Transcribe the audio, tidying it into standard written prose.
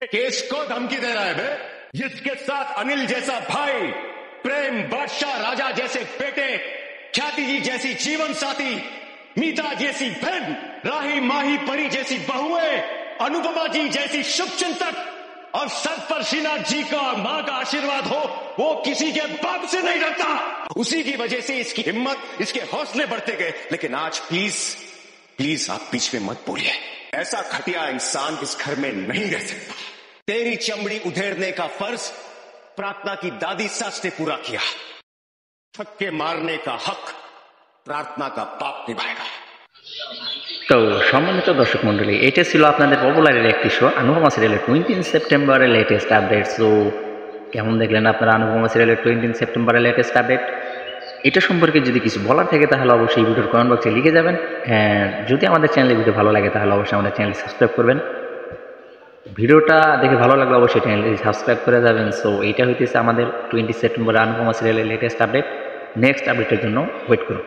Case को धमकी दे रहा है बे? जिसके साथ अनिल जैसा भाई, प्रेम बादशाह राजा जैसे बेटे, ख्याति जी जैसी जीवन साथी, मीता जैसी बहन, राही माही परी जैसी बहुएं, अनुपमा जी जैसी शुभचिंतक और सर पर श्रीनाथ जी का मां का आशीर्वाद हो, वो किसी के बाप से नहीं डरता। उसी की वजह से इसकी हिम्मत, इसके हौसले बढ़ते गए। लेकिन आज प्लीज प्लीज आप बीच में मत बोलिए। ऐसा घटिया इंसान इस घर में नहीं रह सकता। तेरी चमड़ी उधेड़ने का फर्ज प्रार्थना की दादी सास ने पूरा किया। छक्के मारने का हक प्रार्थना का बाप निभाएगा। তো সম্মানিত দর্শক মণ্ডলী, এটা ছিল আপনাদের পপুলারের একটি শো অনুপমা সিরিয়ালের 20 সেপ্টেম্বরের লেটেস্ট আপডেট। সো কেমন দেখলেন আপনারা অনুপমা সিরিয়ালের 20 সেপ্টেম্বরের লেটেস্ট আপডেট? এটা সম্পর্কে যদি কিছু বলার থাকে তাহলে অবশ্যই ভিডিওর কমেন্ট বক্সে লিখে যাবেন। যদি আমাদের চ্যানেলে ভিডিও ভালো লাগে তাহলে অবশ্যই আমাদের চ্যানেল সাবস্ক্রাইব করবেন। ভিডিওটা দেখে ভালো লাগলে অবশ্যই চ্যানেলটি সাবস্ক্রাইব করে যাবেন। সো এইটা হইতেছে আমাদের 20 সেপ্টেম্বর অনুপমা সিরিয়ালের লেটেস্ট আপডেট। নেক্সট আপডেটের জন্য ওয়েট করুন।